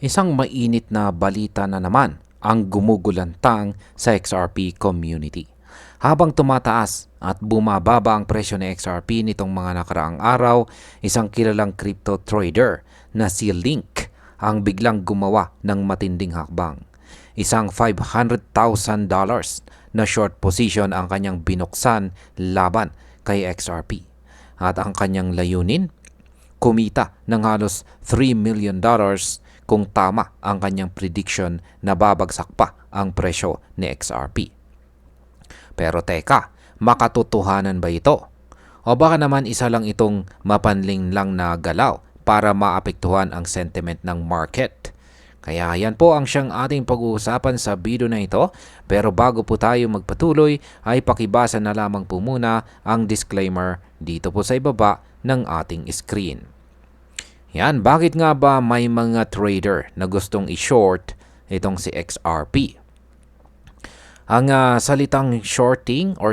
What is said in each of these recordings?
Isang mainit na balita na naman ang gumugulantang sa XRP community. Habang tumataas at bumababa ang presyo ng XRP nitong mga nakaraang araw, isang kilalang crypto trader na si Link ang biglang gumawa ng matinding hakbang. Isang $500,000 na short position ang kanyang binuksan laban kay XRP. At ang kanyang layunin, kumita ng halos $3 million kung tama ang kanyang prediction na babagsak pa ang presyo ni XRP. Pero teka, makatotohanan ba ito? O baka naman isa lang itong mapanling lang na galaw para maapektuhan ang sentiment ng market? Kaya yan po ang siyang ating pag-uusapan sa video na ito. Pero bago po tayo magpatuloy ay pakibasa na lamang po muna ang disclaimer dito po sa ibaba ng ating screen. Yan, bakit nga ba may mga trader na gustong i-short itong si XRP? Ang salitang shorting or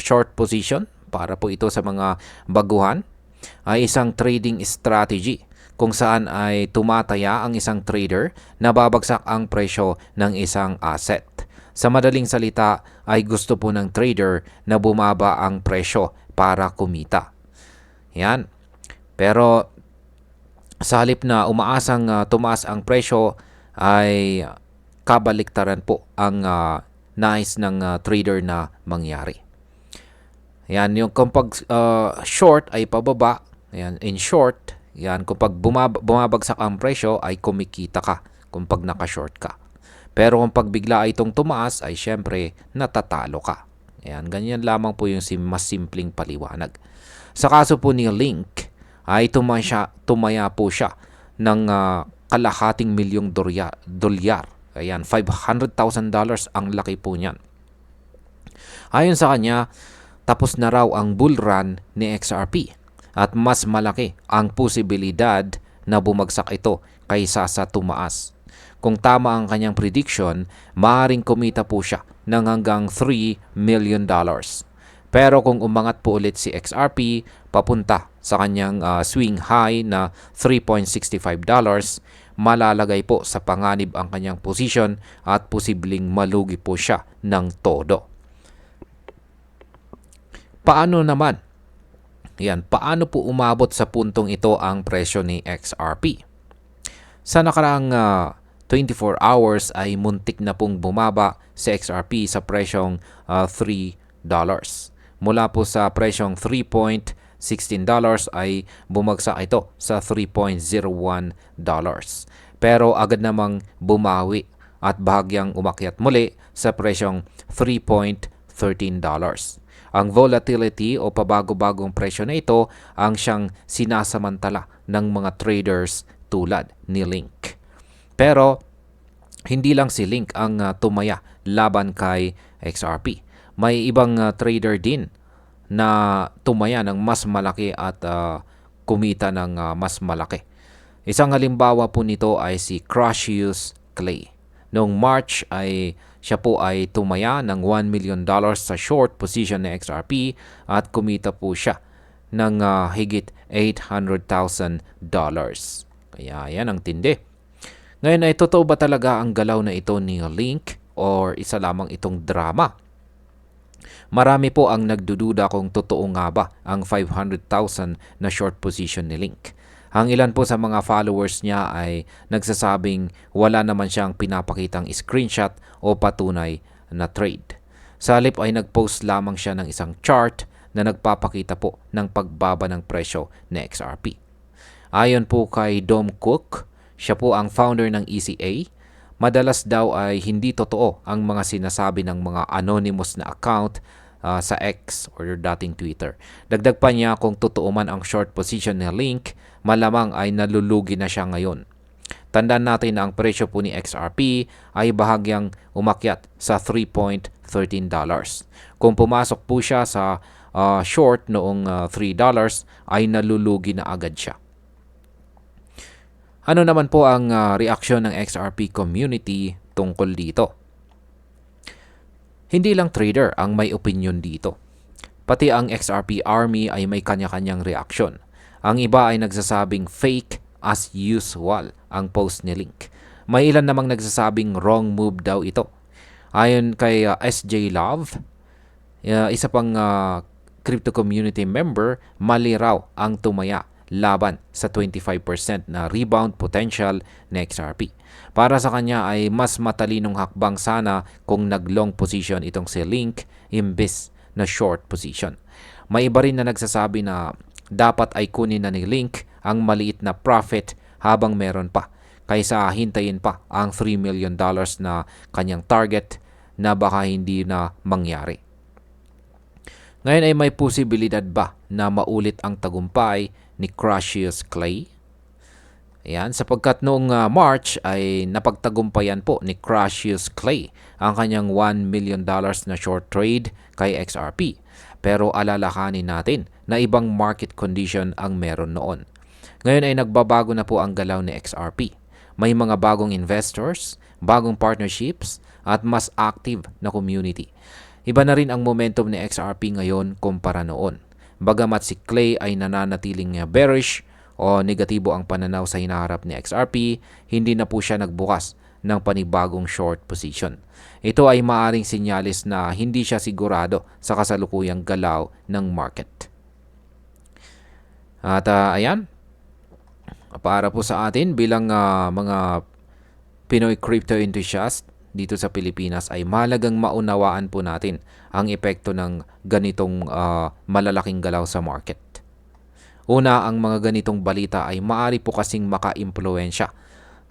short position, para po ito sa mga baguhan, ay isang trading strategy kung saan ay tumataya ang isang trader na babagsak ang presyo ng isang asset. Sa madaling salita ay gusto po ng trader na bumaba ang presyo para kumita. Yan. Pero sa halip na umaasang tumaas ang presyo ay kabaliktaran po ang nais ng trader na mangyari. Yan, yung kapag short ay pababa, yan, in short, yan, kapag bumabagsak ang presyo ay kumikita ka kapag naka-short ka. Pero kung bigla ay itong tumaas ay syempre natatalo ka. Yan, ganyan lamang po yung mas simpleng paliwanag. Sa kaso po ni Link, ay tumaya po siya ng kalahating milyong dolyar. Ayan, $500,000 ang laki po niyan. Ayon sa kanya, tapos na raw ang bull run ni XRP at mas malaki ang posibilidad na bumagsak ito kaysa sa tumaas. Kung tama ang kanyang prediction, maaaring kumita po siya ng hanggang $3 million. Pero kung umangat po ulit si XRP papunta sa kanyang swing high na $3.65, malalagay po sa panganib ang kanyang position at posibleng malugi po siya ng todo. Paano naman? Paano po umabot sa puntong ito ang presyo ni XRP? Sa nakaraang 24 hours ay muntik na pong bumaba si XRP sa presyong $3. Mula po sa presyong $3.16 ay bumagsak ito sa $3.01. Pero agad namang bumawi at bahagyang umakyat muli sa presyong $3.13. Ang volatility o pabago-bagong presyo na ito ang siyang sinasamantala ng mga traders tulad ni Link. Pero hindi lang si Link ang tumaya laban kay XRP. May ibang trader din na tumaya ng mas malaki at kumita ng mas malaki. Isang halimbawa po nito ay si Cassius Clay. Noong March ay siya po ay tumaya ng $1 million sa short position ng XRP at kumita po siya ng higit $800,000. Kaya yan ang tindi. Ngayon ay totoo ba talaga ang galaw na ito ni Link or isa lamang itong drama? Marami po ang nagdududa kung totoo nga ba ang $500,000 na short position ni Link. Ang ilan po sa mga followers niya ay nagsasabing wala naman siyang pinapakitang screenshot o patunay na trade. Sa halip ay nagpost lamang siya ng isang chart na nagpapakita po ng pagbaba ng presyo ng XRP. Ayon po kay Dom Cook, siya po ang founder ng ECA, madalas daw ay hindi totoo ang mga sinasabi ng mga anonymous na account sa X or dating Twitter. Dagdag pa niya kung totoo man ang short position ni Link, malamang ay nalulugi na siya ngayon. Tandaan natin na ang presyo po ni XRP ay bahagyang umakyat sa $3.13. Kung pumasok po siya sa short noong $3 ay nalulugi na agad siya. Ano naman po ang reaksyon ng XRP community tungkol dito? Hindi lang trader ang may opinion dito. Pati ang XRP army ay may kanya-kanyang reaksyon. Ang iba ay nagsasabing fake as usual ang post ni Link. May ilan namang nagsasabing wrong move daw ito. Ayon kay SJ Love, isa pang crypto community member, mali raw ang tumaya laban sa 25% na rebound potential ng XRP. Para sa kanya ay mas matalinong hakbang sana kung nag-long position itong si Link imbes na short position. May iba rin na nagsasabi na dapat ay kunin na ni Link ang maliit na profit habang meron pa kaysa hintayin pa ang $3 million na kanyang target na baka hindi na mangyari. Ngayon ay may posibilidad ba na maulit ang tagumpay ni Cassius Clay? Ayan, sapagkat noong March ay napagtagumpayan po ni Cassius Clay ang kanyang $1 million na short trade kay XRP. Pero alalahanin natin na ibang market condition ang meron noon. Ngayon ay nagbabago na po ang galaw ni XRP. May mga bagong investors, bagong partnerships, at mas active na community. Iba na rin ang momentum ni XRP ngayon kumpara noon. Bagamat si Clay ay nananatiling bearish o negatibo ang pananaw sa hinaharap ni XRP, hindi na po siya nagbukas ng panibagong short position. Ito ay maaring sinyalis na hindi siya sigurado sa kasalukuyang galaw ng market. At ayan, para po sa atin bilang mga Pinoy crypto enthusiast dito sa Pilipinas ay mahalagang maunawaan po natin ang epekto ng ganitong malalaking galaw sa market. Una, ang mga ganitong balita ay maaari po kasing maka-impluwensya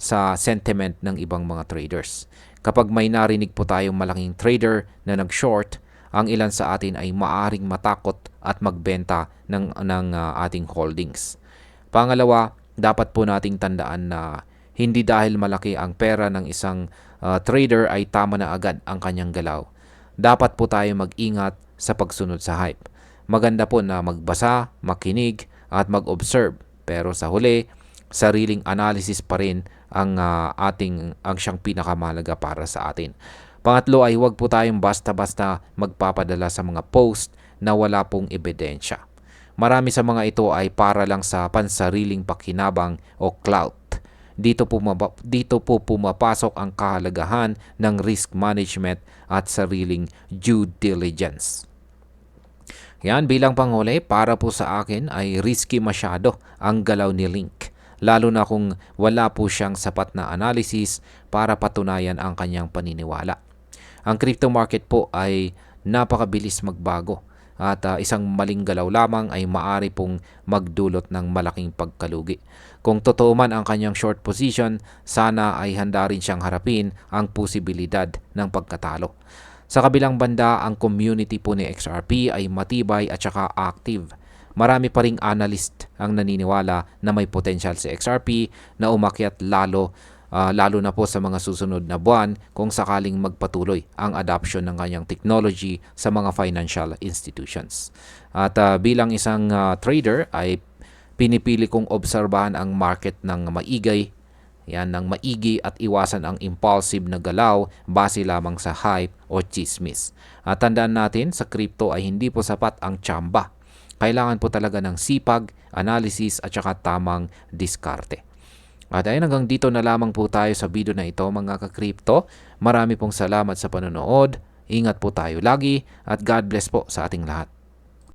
sa sentiment ng ibang mga traders. Kapag may narinig po tayong malaking trader na nag-short, ang ilan sa atin ay maaring matakot at magbenta ng ating holdings. Pangalawa, dapat po nating tandaan na hindi dahil malaki ang pera ng isang trader ay tama na agad ang kanyang galaw. Dapat po tayo mag-ingat sa pagsunod sa hype. Maganda po na magbasa, makinig, at mag-observe. Pero sa huli, sariling analysis pa rin ang siyang pinakamahalaga para sa atin. Pangatlo ay huwag po tayong basta-basta magpapadala sa mga post na wala pong ebidensya. Marami sa mga ito ay para lang sa pansariling pakinabang o clout. Dito po pumapasok ang kahalagahan ng risk management at sariling due diligence. Yan, bilang panghuli, para po sa akin ay risky masyado ang galaw ni Link. Lalo na kung wala po siyang sapat na analysis para patunayan ang kanyang paniniwala. Ang crypto market po ay napakabilis magbago at isang maling galaw lamang ay maari pong magdulot ng malaking pagkalugi. Kung totoo man ang kanyang short position, sana ay handa rin siyang harapin ang posibilidad ng pagkatalo. Sa kabilang banda, ang community po ni XRP ay matibay at saka active. Marami pa ring analyst ang naniniwala na may potential si XRP na umakyat lalo na po sa mga susunod na buwan kung sakaling magpatuloy ang adoption ng kanyang technology sa mga financial institutions. At bilang isang trader ay pinipili kong obserbahan ang market ng maigi at iwasan ang impulsive na galaw base lamang sa hype o chismis. At tandaan natin, sa crypto ay hindi po sapat ang tsamba. Kailangan po talaga ng sipag, analysis at saka tamang diskarte. At ayun, hanggang dito na lamang po tayo sa video na ito mga ka-crypto. Marami pong salamat sa panonood. Ingat po tayo lagi at God bless po sa ating lahat.